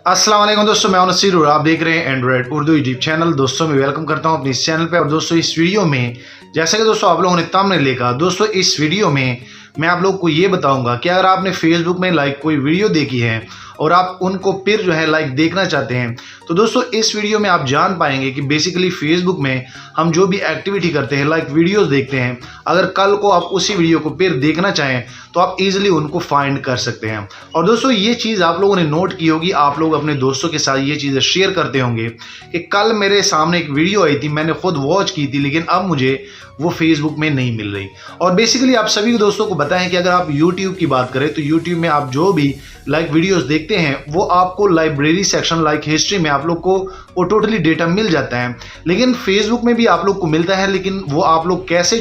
अस्सलाम वालेकुम दोस्तों, मैं हूं नसीर और आप देख रहे हैं एंड्रॉइड उर्दू यूट्यूब चैनल। दोस्तों मैं वेलकम करता हूं अपने इस चैनल पे। और दोस्तों इस वीडियो में जैसे कि दोस्तों आप लोगों ने थंबनेल देखा, दोस्तों इस वीडियो में मैं आप लोग को ये बताऊंगा कि अगर आपने फेसबुक में कोई वीडियो देखी है और आप उनको फिर देखना चाहते हैं, तो दोस्तों इस वीडियो में आप जान पाएंगे कि बेसिकली फेसबुक में हम जो भी एक्टिविटी करते हैं, वीडियोस देखते हैं, अगर कल को आप उसी वीडियो को फिर देखना चाहें तो आप इजीली उनको फाइंड कर सकते हैं। और दोस्तों ये चीज़ आप लोगों ने नोट की होगी, आप लोग अपने दोस्तों के साथ ये चीज़ें शेयर करते होंगे कि कल मेरे सामने एक वीडियो आई थी, मैंने खुद वॉच की थी, लेकिन अब मुझे वो फेसबुक में नहीं मिल रही। और बेसिकली आप सभी दोस्तों को बताएं कि अगर आप यूट्यूब की बात करें तो यूट्यूब में आप जो भी वीडियोस देखते हैं वो आपको लाइब्रेरी सेक्शन हिस्ट्री में आप लोग को वो टोटली डेटा मिल जाता है। लेकिन फेसबुक में भी आप लोग को मिलता है, लेकिन वो आप लोग कैसे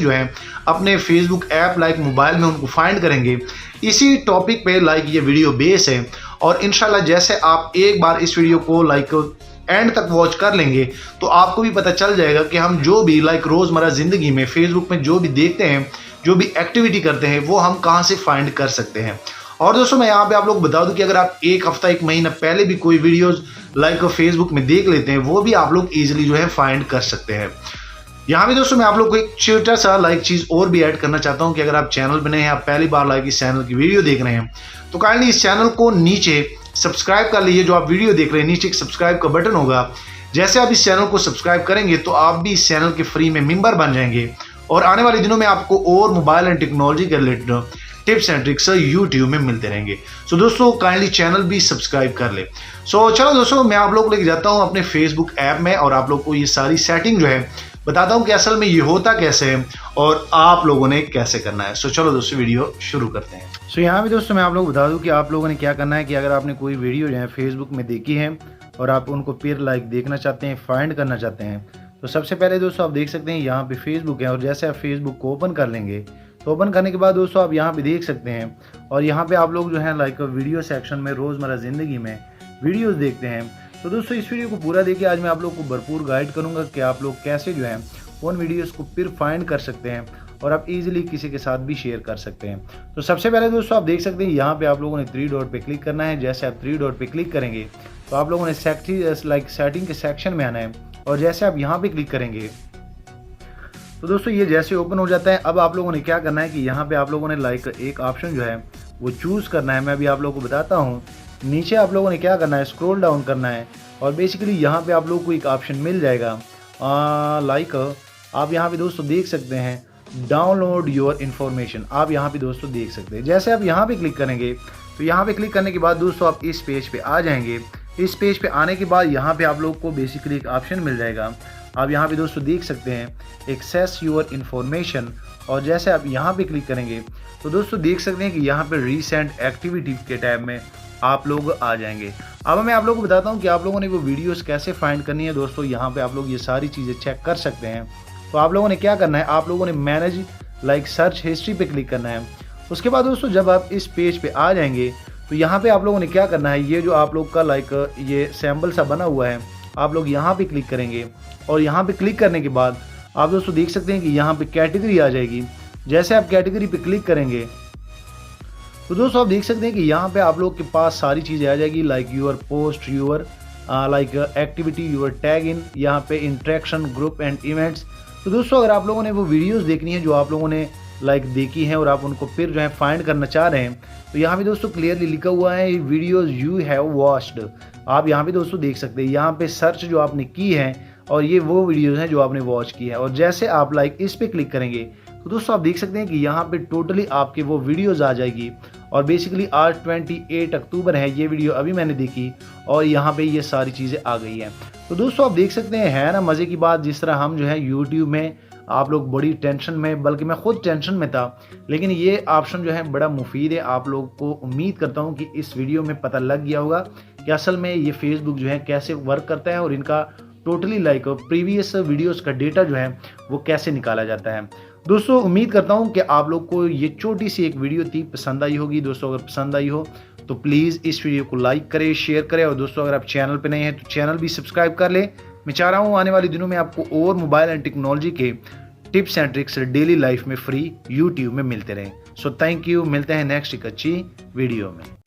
अपने फेसबुक ऐप मोबाइल में उनको फाइंड करेंगे, इसी टॉपिक पे ये वीडियो बेस है। और इंशाल्लाह जैसे आप एक बार इस वीडियो को एंड तक वॉच कर लेंगे तो आपको भी पता चल जाएगा कि हम जो भी रोज़मर्रा ज़िंदगी में फेसबुक में जो भी देखते हैं, जो भी एक्टिविटी करते हैं, वो हम कहाँ से फाइंड कर सकते हैं। और दोस्तों मैं यहाँ पे आप लोग बता दूं कि अगर आप एक हफ्ता एक महीना पहले भी कोई वीडियोस फेसबुक में देख लेते हैं, वो भी आप लोग इजीली फाइंड कर सकते हैं। यहाँ भी दोस्तों मैं आप लोग को एक छोटा सा चीज़ और भी ऐड करना चाहता हूँ कि अगर आप चैनल पर नए हैं, आप पहली बार इस चैनल की वीडियो देख रहे हैं, तो काइंडली इस चैनल को नीचे सब्सक्राइब कर लीजिए। जो आप वीडियो देख रहे हैं नीचे एक सब्सक्राइब का बटन होगा, जैसे आप इस चैनल को सब्सक्राइब करेंगे तो आप भी इस चैनल के फ्री में मेंबर बन जाएंगे। और आने वाले दिनों में आपको और मोबाइल एंड टेक्नोलॉजी के related tips and tricks YouTube में मिलते रहेंगे। सो दोस्तों काइंडली चैनल भी सब्सक्राइब कर ले। सो चलो दोस्तों मैं आप लोग को लेके जाता हूँ अपने फेसबुक ऐप में और आप लोग को ये सारी सेटिंग बताता हूँ कि असल में ये होता कैसे है और आप लोगों ने कैसे करना है। सो चलो दोस्तों वीडियो शुरू करते हैं। सो यहाँ भी दोस्तों मैं आप लोग बता दूँ कि आप लोगों ने क्या करना है कि अगर आपने कोई वीडियो फेसबुक में देखी है और आप उनको फिर देखना चाहते हैं, फाइंड करना चाहते हैं, तो सबसे पहले दोस्तों आप देख सकते हैं यहाँ पे फेसबुक है। और जैसे आप फेसबुक को ओपन कर लेंगे तो ओपन करने के बाद दोस्तों आप यहाँ पे देख सकते हैं, और यहाँ पे आप लोग वीडियो सेक्शन में रोज़मर्रा ज़िंदगी में वीडियोस देखते हैं। तो दोस्तों इस वीडियो को पूरा देखिए, आज मैं आप लोग को भरपूर गाइड करूँगा कि आप लोग कैसे उन वीडियोस को फिर फाइंड कर सकते हैं और आप इजीली किसी के साथ भी शेयर कर सकते हैं। तो सबसे पहले दोस्तों आप देख सकते हैं यहाँ पे आप लोगों ने 3 डॉट पे क्लिक करना है। जैसे आप 3 डॉट पे क्लिक करेंगे तो आप लोगों ने सेटिंग के सेक्शन में आना है, और जैसे आप यहाँ पे क्लिक करेंगे तो दोस्तों ये जैसे ओपन हो जाता है। अब आप लोगों ने क्या करना है कि यहाँ पे आप लोगों ने एक ऑप्शन वो चूज़ करना है। मैं अभी आप लोगों को बताता हूँ। नीचे आप लोगों ने क्या करना है, स्क्रॉल डाउन करना है, और बेसिकली यहाँ पे आप लोगों को एक ऑप्शन मिल जाएगा आप यहाँ पे दोस्तों देख सकते हैं डाउनलोड योर इन्फॉर्मेशन। आप यहाँ पे दोस्तों देख सकते हैं। जैसे आप यहाँ पे क्लिक करेंगे तो यहाँ पे क्लिक करने के बाद दोस्तों आप इस पेज पे आ जाएंगे। इस पेज पे आने के बाद यहाँ पे आप लोग को बेसिकली एक ऑप्शन मिल जाएगा। आप यहाँ पे दोस्तों देख सकते हैं एक्सेस योर इन्फॉर्मेशन, और जैसे आप यहाँ पे क्लिक करेंगे तो दोस्तों देख सकते हैं कि यहाँ पे रिसेंट एक्टिविटी के टैब में आप लोग आ जाएंगे। अब मैं आप लोगों को बताता हूँ कि आप लोगों ने वो वीडियोस कैसे फाइंड करनी है। दोस्तों यहाँ पे आप लोग ये सारी चीज़ें चेक कर सकते हैं। तो आप लोगों ने क्या करना है, आप लोगों ने मैनेज सर्च हिस्ट्री पे क्लिक करना है। उसके बाद दोस्तों जब आप इस पेज पे आ जाएंगे तो यहाँ पे आप लोगों ने क्या करना है, ये जो आप लोग का ये सैम्पल सा बना हुआ है, आप लोग यहाँ पे क्लिक करेंगे। और यहाँ पे क्लिक करने के बाद आप दोस्तों देख सकते हैं कि यहाँ पे कैटेगरी आ जाएगी। जैसे आप कैटेगरी पे क्लिक करेंगे तो दोस्तों आप देख सकते हैं कि यहाँ पे आप लोग के पास सारी चीज़ें आ जाएगी, your post, your activity, your tag in, यहाँ पे इंट्रैक्शन, ग्रुप एंड इवेंट्स। तो दोस्तों अगर आप लोगों ने वो वीडियोस देखनी है जो आप लोगों ने देखी हैं और आप उनको फिर फाइंड करना चाह रहे हैं, तो यहाँ पे दोस्तों क्लियरली लिखा हुआ है वीडियोस यू हैव वॉच्ड। आप यहाँ पे दोस्तों देख सकते हैं, यहाँ पे सर्च जो आपने की है और ये वो वीडियोस हैं जो आपने वॉच की है। और जैसे आप इस पे क्लिक करेंगे तो दोस्तों आप देख सकते हैं कि यहाँ पे टोटली आपके वो वीडियोस आ जाएगी। और बेसिकली आज 28 अक्टूबर है, ये वीडियो अभी मैंने देखी और यहाँ पे ये सारी चीज़ें आ गई हैं। तो दोस्तों आप देख सकते हैं, है ना मज़े की बात, जिस तरह हम यूट्यूब में आप लोग बड़ी टेंशन में, बल्कि मैं खुद टेंशन में था, लेकिन ये ऑप्शन बड़ा मुफीद है। आप लोग को उम्मीद करता हूँ कि इस वीडियो में पता लग गया होगा कि असल में ये फेसबुक कैसे वर्क करता है और इनका टोटली प्रीवियस वीडियोस का डेटा वो कैसे निकाला जाता है। दोस्तों उम्मीद करता हूँ कि आप लोग को ये छोटी सी एक वीडियो थी पसंद आई होगी। दोस्तों अगर पसंद आई हो तो प्लीज़ इस वीडियो को लाइक करें, शेयर करें, और दोस्तों अगर आप चैनल पे नए हैं तो चैनल भी सब्सक्राइब कर लें। मैं चाह रहा हूँ आने वाले दिनों में आपको और मोबाइल एंड टेक्नोलॉजी के tips and tricks daily life में फ्री यूट्यूब में मिलते रहें। सो थैंक यू, मिलते हैं नेक्स्ट एक अच्छी वीडियो में।